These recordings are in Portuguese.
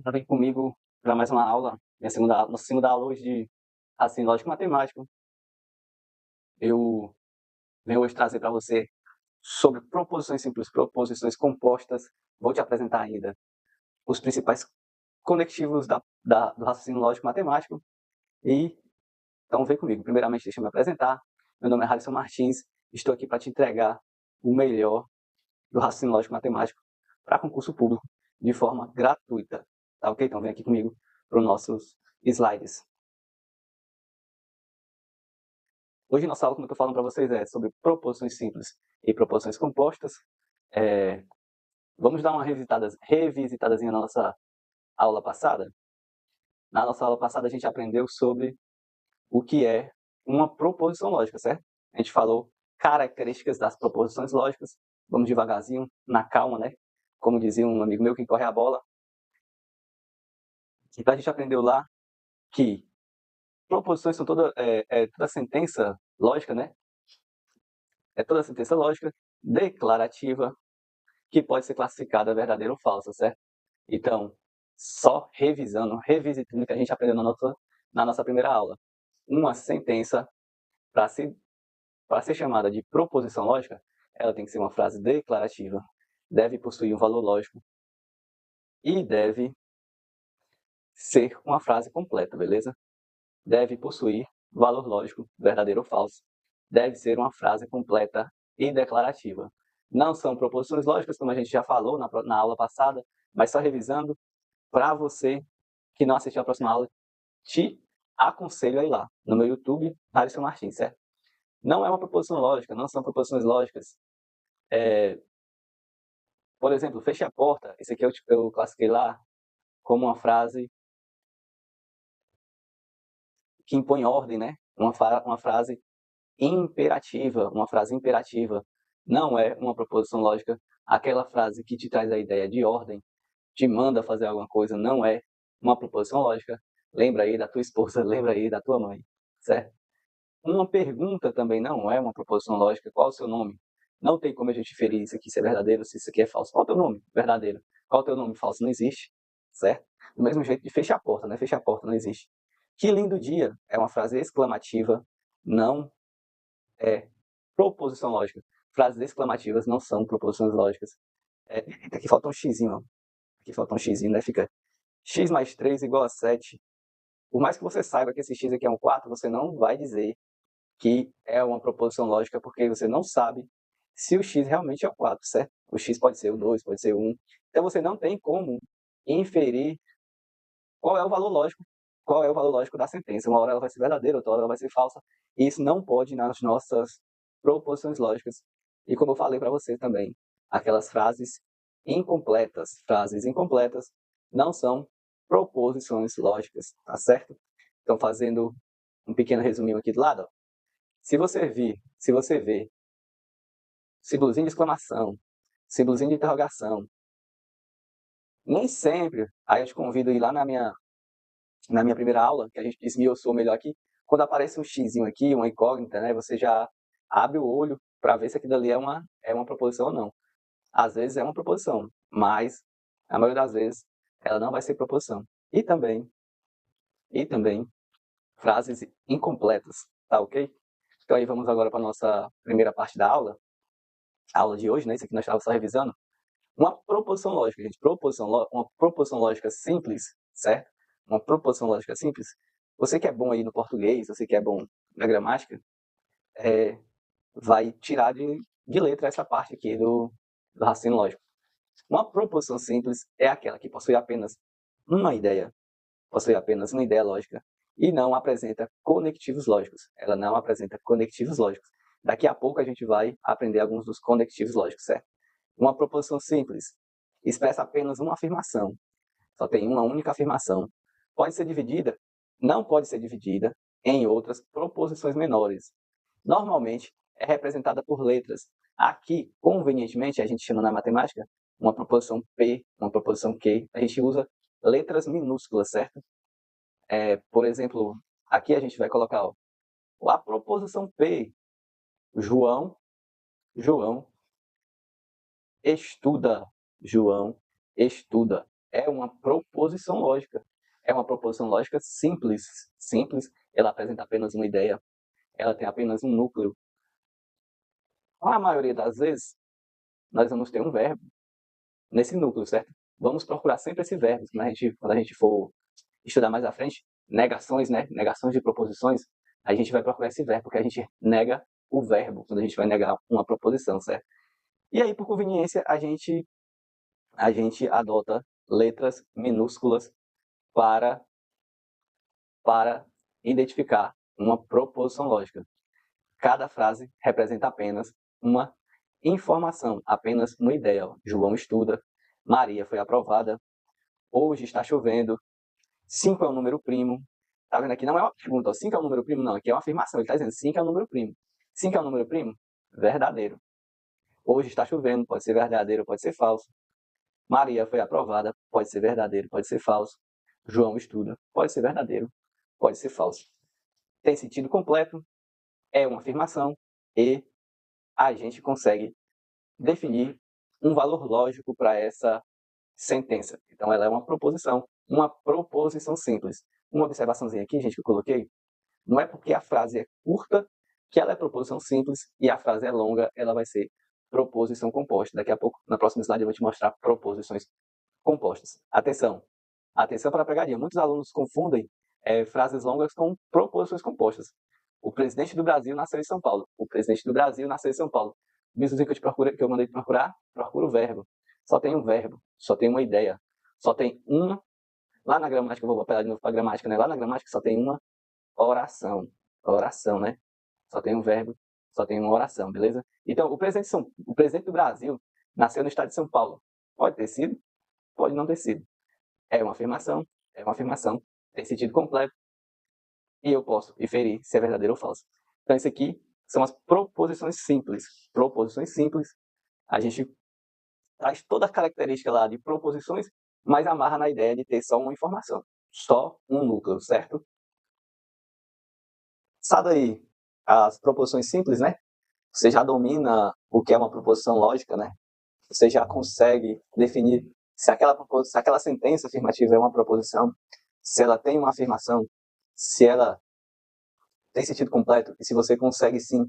Já vem comigo para mais uma aula, nossa segunda aula hoje de raciocínio lógico matemático. Eu venho hoje trazer para você sobre proposições simples, proposições compostas. Vou te apresentar ainda os principais conectivos do raciocínio lógico matemático. E então vem comigo. Primeiramente, deixa eu me apresentar. Meu nome é Harrison Martins. Estou aqui para te entregar o melhor do raciocínio lógico matemático para concurso público de forma gratuita. Tá ok? Então vem aqui comigo para os nossos slides. Hoje nossa aula, como eu estou falando para vocês, é sobre proposições simples e proposições compostas. Vamos dar uma revisitadazinha na nossa aula passada. Na nossa aula passada a gente aprendeu sobre o que é uma proposição lógica, certo? A gente falou características das proposições lógicas. Vamos devagarzinho, na calma, né? Como dizia um amigo meu, quem corre a bola. Então a gente aprendeu lá que proposições são toda sentença lógica, né? É toda sentença lógica declarativa que pode ser classificada verdadeira ou falsa, certo? Então, só revisitando o que a gente aprendeu na nossa primeira aula. Uma sentença, para ser chamada de proposição lógica, ela tem que ser uma frase declarativa, deve possuir um valor lógico e deve ser uma frase completa, beleza? Deve possuir valor lógico, verdadeiro ou falso. Deve ser uma frase completa e declarativa. Não são proposições lógicas, como a gente já falou na aula passada, mas só revisando, para você que não assistiu a próxima aula, te aconselho a ir lá no meu YouTube, Harrison Martins, certo? Não é uma proposição lógica, não são proposições lógicas. Por exemplo, feche a porta, esse aqui eu classifiquei lá como uma frase que impõe ordem, né? Uma frase imperativa, uma frase imperativa. Não é uma proposição lógica. Aquela frase que te traz a ideia de ordem, te manda fazer alguma coisa, não é uma proposição lógica. Lembra aí da tua esposa, lembra aí da tua mãe, certo? Uma pergunta também não é uma proposição lógica. Qual é o seu nome? Não tem como a gente inferir isso aqui se é verdadeiro, se isso aqui é falso. Qual é o teu nome? Verdadeiro. Qual é o teu nome? Falso. Não existe, certo? Do mesmo jeito de fechar a porta, né? Fechar a porta não existe. Que lindo dia é uma frase exclamativa, não é proposição lógica. Frases exclamativas não são proposições lógicas. Aqui falta um xizinho, ó. Aqui falta um xizinho, né? Fica x mais 3 igual a 7. Por mais que você saiba que esse x aqui é um 4, você não vai dizer que é uma proposição lógica, porque você não sabe se o x realmente é o 4, certo? O x pode ser o 2, pode ser o 1. Então você não tem como inferir qual é o valor lógico da sentença. Uma hora ela vai ser verdadeira, outra hora ela vai ser falsa. E isso não pode nas nossas proposições lógicas. E como eu falei para você também, aquelas frases incompletas não são proposições lógicas, tá certo? Então, fazendo um pequeno resuminho aqui do lado, ó. Se você vê símbolozinho de exclamação, símbolozinho de interrogação, nem sempre, aí eu te convido a ir lá na minha primeira aula, que a gente esmiuçou melhor aqui, quando aparece um xizinho aqui, uma incógnita, né, você já abre o olho para ver se aquilo ali é uma proposição ou não. Às vezes é uma proposição, mas a maioria das vezes ela não vai ser proposição. E também frases incompletas, tá ok? Então aí vamos agora para a nossa primeira parte da aula, a aula de hoje, né? Isso aqui nós estávamos só revisando. Uma proposição lógica, gente. Uma proposição lógica simples, certo? Uma proposição lógica simples. Você que é bom aí no português, você que é bom na gramática, vai tirar de letra essa parte aqui do raciocínio lógico. Uma proposição simples é aquela que possui apenas uma ideia lógica e não apresenta conectivos lógicos. Ela não apresenta conectivos lógicos. Daqui a pouco a gente vai aprender alguns dos conectivos lógicos, certo? Uma proposição simples expressa apenas uma afirmação. Só tem uma única afirmação. Pode ser dividida? Não pode ser dividida em outras proposições menores. Normalmente é representada por letras. Aqui, convenientemente, a gente chama na matemática uma proposição P, uma proposição Q. A gente usa letras minúsculas, certo? Por exemplo, aqui a gente vai colocar a proposição P. João estuda. João estuda. é uma proposição lógica. É uma proposição lógica simples. Simples, ela apresenta apenas uma ideia, ela tem apenas um núcleo. A maioria das vezes, nós vamos ter um verbo nesse núcleo, certo? Vamos procurar sempre esse verbo. Quando a gente for estudar mais à frente, negações, né? Negações de proposições, a gente vai procurar esse verbo, porque a gente nega o verbo quando a gente vai negar uma proposição, certo? E aí, por conveniência, a gente adota letras minúsculas para, para identificar uma proposição lógica. Cada frase representa apenas uma informação, apenas uma ideia. João estuda, Maria foi aprovada, hoje está chovendo, 5 é um número primo. Tá vendo aqui? Não é uma pergunta, 5 é um número primo? Não, aqui é uma afirmação. Ele está dizendo 5 é um número primo. 5 é um número primo? Verdadeiro. Hoje está chovendo, pode ser verdadeiro, pode ser falso. Maria foi aprovada, pode ser verdadeiro, pode ser falso. João estuda, pode ser verdadeiro, pode ser falso. Tem sentido completo, é uma afirmação e a gente consegue definir um valor lógico para essa sentença. Então, ela é uma proposição simples. Uma observaçãozinha aqui, gente, que eu coloquei, não é porque a frase é curta que ela é proposição simples e a frase é longa, ela vai ser proposição composta. Daqui a pouco, na próxima slide, eu vou te mostrar proposições compostas. Atenção! Atenção para a pegadinha. Muitos alunos confundem frases longas com proposições compostas. O presidente do Brasil nasceu em São Paulo. O presidente do Brasil nasceu em São Paulo. Mesmo que eu mandei procurar, procura o verbo. Só tem um verbo, só tem uma ideia, só tem uma. Lá na gramática, eu vou apelar de novo para a gramática, né? Lá na gramática só tem uma oração. Oração, né? Só tem um verbo, só tem uma oração, beleza? Então, o presidente do Brasil nasceu no estado de São Paulo. Pode ter sido, pode não ter sido. É uma afirmação, tem sentido completo, e eu posso inferir se é verdadeiro ou falso. Então, isso aqui são as proposições simples. Proposições simples, a gente traz toda a característica lá de proposições, mas amarra na ideia de ter só uma informação, só um núcleo, certo? Sabe aí as proposições simples, né? Você já domina o que é uma proposição lógica, né? Você já consegue definir se aquela sentença afirmativa é uma proposição, se ela tem uma afirmação, se ela tem sentido completo, e se você consegue sim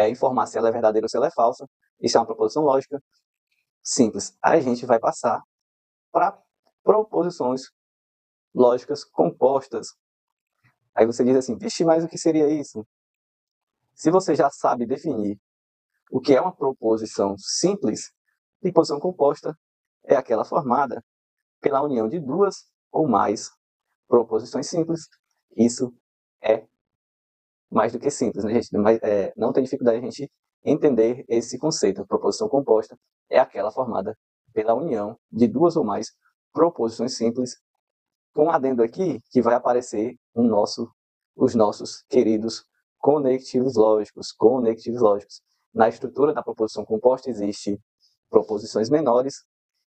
informar se ela é verdadeira ou se ela é falsa. Isso é uma proposição lógica simples. Aí a gente vai passar para proposições lógicas compostas. Aí você diz assim, vixe, mas o que seria isso? Se você já sabe definir o que é uma proposição simples, proposição composta é aquela formada pela união de duas ou mais proposições simples. Isso é mais do que simples, né, gente? Mas, não tem dificuldade a gente entender esse conceito. A proposição composta é aquela formada pela união de duas ou mais proposições simples, com um adendo aqui que vai aparecer os nossos queridos conectivos lógicos. Conectivos lógicos. Na estrutura da proposição composta existe proposições menores,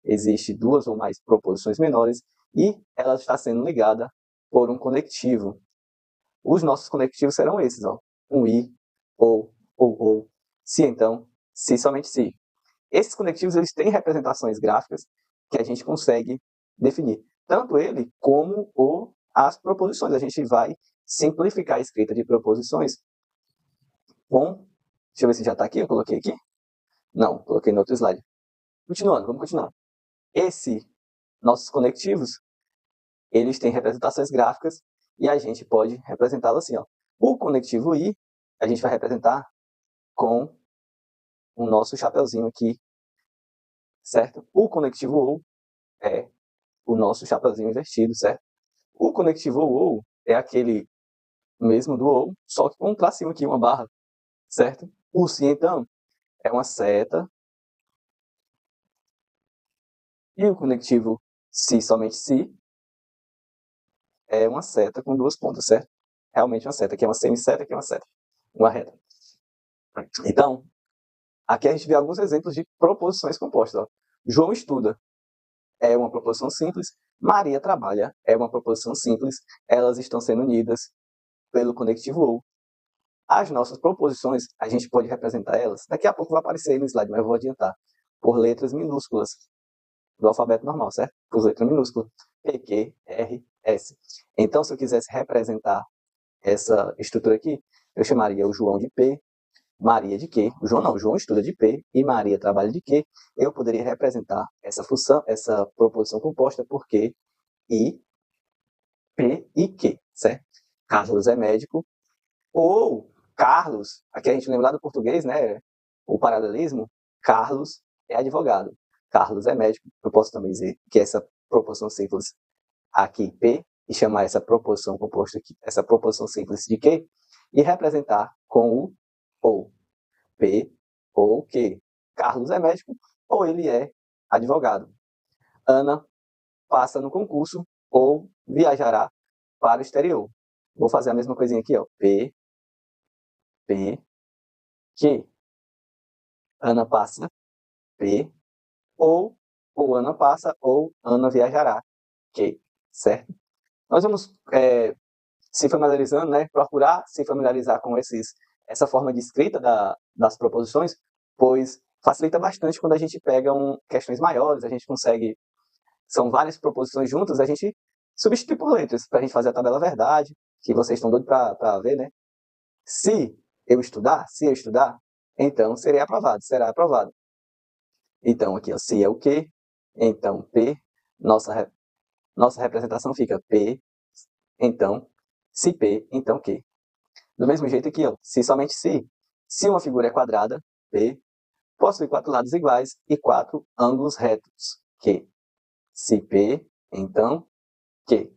existe duas ou mais proposições menores, e ela está sendo ligada por um conectivo. Os nossos conectivos serão esses, ó. Um i, ou, se então, se somente se. Esses conectivos eles têm representações gráficas que a gente consegue definir. Tanto ele como as proposições. A gente vai simplificar a escrita de proposições com... Deixa eu ver se já está aqui, eu coloquei aqui. Não, coloquei no outro slide. Continuando, vamos continuar. Nossos conectivos, eles têm representações gráficas e a gente pode representá-lo assim, ó. O conectivo i, a gente vai representar com o nosso chapeuzinho aqui, certo? O conectivo ou é o nosso chapeuzinho invertido, certo? O conectivo ou é aquele mesmo do ou, só que com um tracinho aqui, uma barra, certo? O se, então, é uma seta. E o conectivo se, somente se, é uma seta com duas pontas, certo? Realmente uma seta, aqui é uma semisseta, aqui é uma seta, uma reta. Então, aqui a gente vê alguns exemplos de proposições compostas. Ó. João estuda, é uma proposição simples. Maria trabalha, é uma proposição simples. Elas estão sendo unidas pelo conectivo ou. As nossas proposições, a gente pode representar elas. Daqui a pouco vai aparecer aí no slide, mas eu vou adiantar. Por letras minúsculas. do alfabeto normal, certo? Com as letras minúsculas. P, Q, R, S. Então, se eu quisesse representar essa estrutura aqui, eu chamaria o João de P, Maria de Q. O João não, o João estuda de P e Maria trabalha de Q. Eu poderia representar essa função, essa proposição composta por Q, I, P e Q, certo? Carlos é médico. Ou Carlos, aqui a gente lembra lá do português, né? O paralelismo, Carlos é advogado. Carlos é médico. Eu posso também dizer que essa proposição simples aqui, P, e chamar essa proposição composta aqui, essa proposição simples de Q, e representar com o ou. P ou Q. Carlos é médico ou ele é advogado. Ana passa no concurso ou viajará para o exterior. Vou fazer a mesma coisinha aqui, ó. P, Q. Ana passa, P, ou Ana passa, ou Ana viajará, Q, certo? Nós vamos se familiarizando, né? Procurar se familiarizar com essa forma de escrita das proposições, pois facilita bastante quando a gente pega questões maiores, a gente consegue, são várias proposições juntas, a gente substitui por letras, para a gente fazer a tabela verdade, que vocês estão doidos para ver, né? Se eu estudar, então será aprovado. Então, aqui, ó, se é o Q, então P, nossa representação fica P, então, se P, então Q. Do mesmo jeito aqui, ó, se somente se uma figura é quadrada, P, possui 4 lados iguais e 4 ângulos retos, Q. Se P, então Q.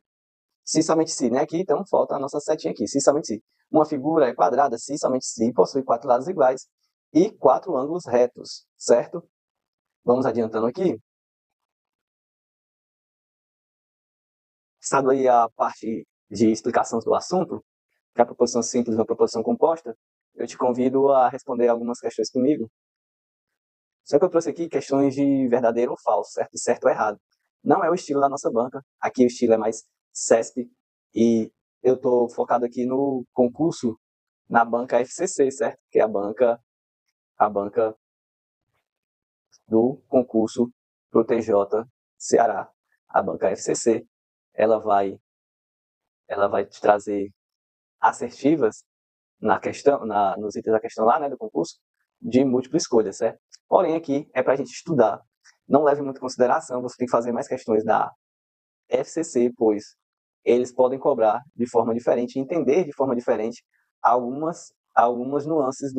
Se somente se, né? Aqui, então, falta a nossa setinha aqui. Se somente se. Uma figura é quadrada, se somente se, possui 4 lados iguais e 4 ângulos retos, certo? Vamos adiantando aqui. Sabe aí a parte de explicação do assunto, que é a proposição simples e a proposição composta, eu te convido a responder algumas questões comigo. Só que eu trouxe aqui questões de verdadeiro ou falso, certo ou errado. Não é o estilo da nossa banca. Aqui o estilo é mais CESP e eu estou focado aqui no concurso na banca FCC, certo? Que é a banca do concurso pro TJ Ceará. A banca FCC, ela vai te trazer assertivas na questão, nos itens da questão lá, né, do concurso, de múltipla escolha, certo? Porém, aqui é para a gente estudar. Não leve muito em consideração, você tem que fazer mais questões da FCC, pois eles podem cobrar de forma diferente, entender de forma diferente algumas nuances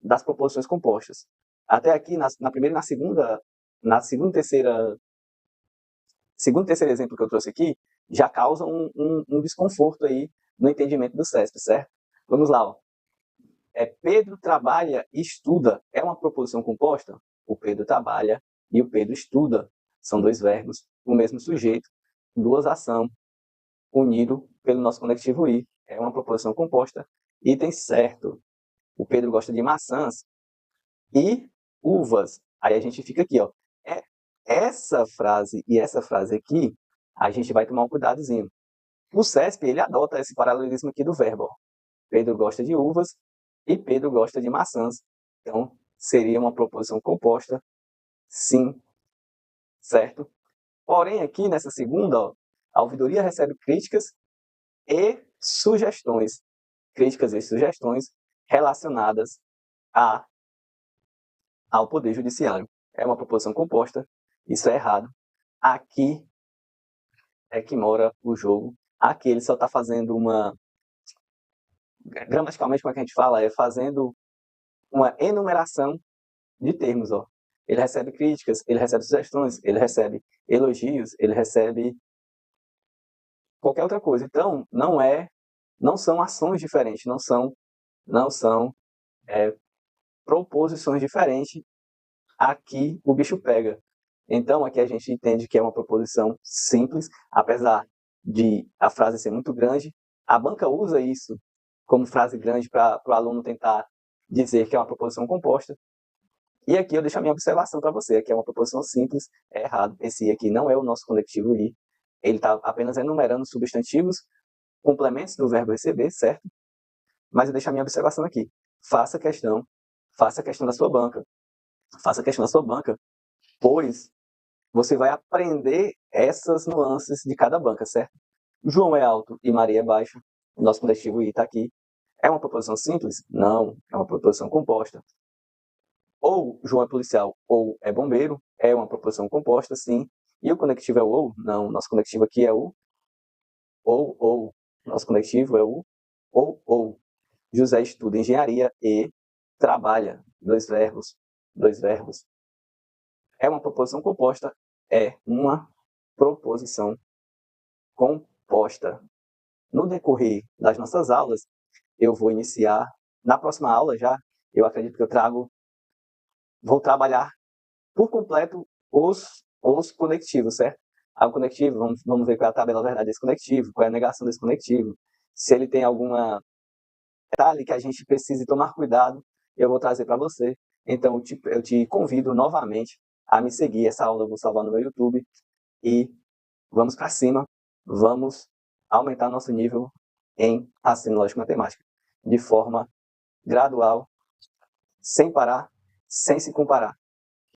das proposições compostas. Até aqui, na primeira e segundo e terceiro exemplo que eu trouxe aqui, já causa um desconforto aí no entendimento do CESP, certo? Vamos lá, ó. Pedro trabalha e estuda. É uma proposição composta? O Pedro trabalha e o Pedro estuda. São dois verbos, o mesmo sujeito, duas ações, unido pelo nosso conectivo I. É uma proposição composta. Item certo. O Pedro gosta de maçãs e uvas. Aí a gente fica aqui, ó. Essa frase e essa frase aqui, a gente vai tomar um cuidadozinho. O CESP, ele adota esse paralelismo aqui do verbo. Ó. Pedro gosta de uvas e Pedro gosta de maçãs. Então, seria uma proposição composta, sim, certo? Porém, aqui nessa segunda, ó, a ouvidoria recebe críticas e sugestões. Críticas e sugestões relacionadas ao Poder Judiciário. É uma proposição composta, isso é errado. Aqui é que mora o jogo. Aqui ele só está fazendo gramaticalmente, como é que a gente fala? É fazendo uma enumeração de termos, ó. Ele recebe críticas, ele recebe sugestões, ele recebe elogios, ele recebe qualquer outra coisa. Então, não são ações diferentes, não são proposições diferentes. Aqui o bicho pega. Então, aqui a gente entende que é uma proposição simples, apesar de a frase ser muito grande. A banca usa isso como frase grande para o aluno tentar dizer que é uma proposição composta. E aqui eu deixo a minha observação para você. Aqui é uma proposição simples, é errado. Esse aqui não é o nosso conectivo I. Ele está apenas enumerando substantivos, complementos do verbo receber, certo? Mas eu deixo a minha observação aqui. Faça a questão da sua banca. Faça a questão da sua banca, pois você vai aprender essas nuances de cada banca, certo? João é alto e Maria é baixa. O nosso conectivo I está aqui. É uma proposição simples? Não, é uma proposição composta. Ou João é policial ou é bombeiro, é uma proposição composta, sim. E o conectivo é o ou? Não, nosso conectivo aqui é o ou. Nosso conectivo é o ou. José estuda engenharia e trabalha. Dois verbos. É uma proposição composta? É uma proposição composta. No decorrer das nossas aulas, eu vou iniciar, na próxima aula já, eu acredito que vou trabalhar por completo os conectivos, certo? O conectivo, vamos ver qual é a tabela verdade desse conectivo, qual é a negação desse conectivo, se ele tem alguma detalhe que a gente precise tomar cuidado, eu vou trazer para você. Então, eu te convido novamente a me seguir. Essa aula eu vou salvar no meu YouTube e vamos para cima, vamos aumentar nosso nível em raciocínio lógico matemática de forma gradual, sem parar, sem se comparar.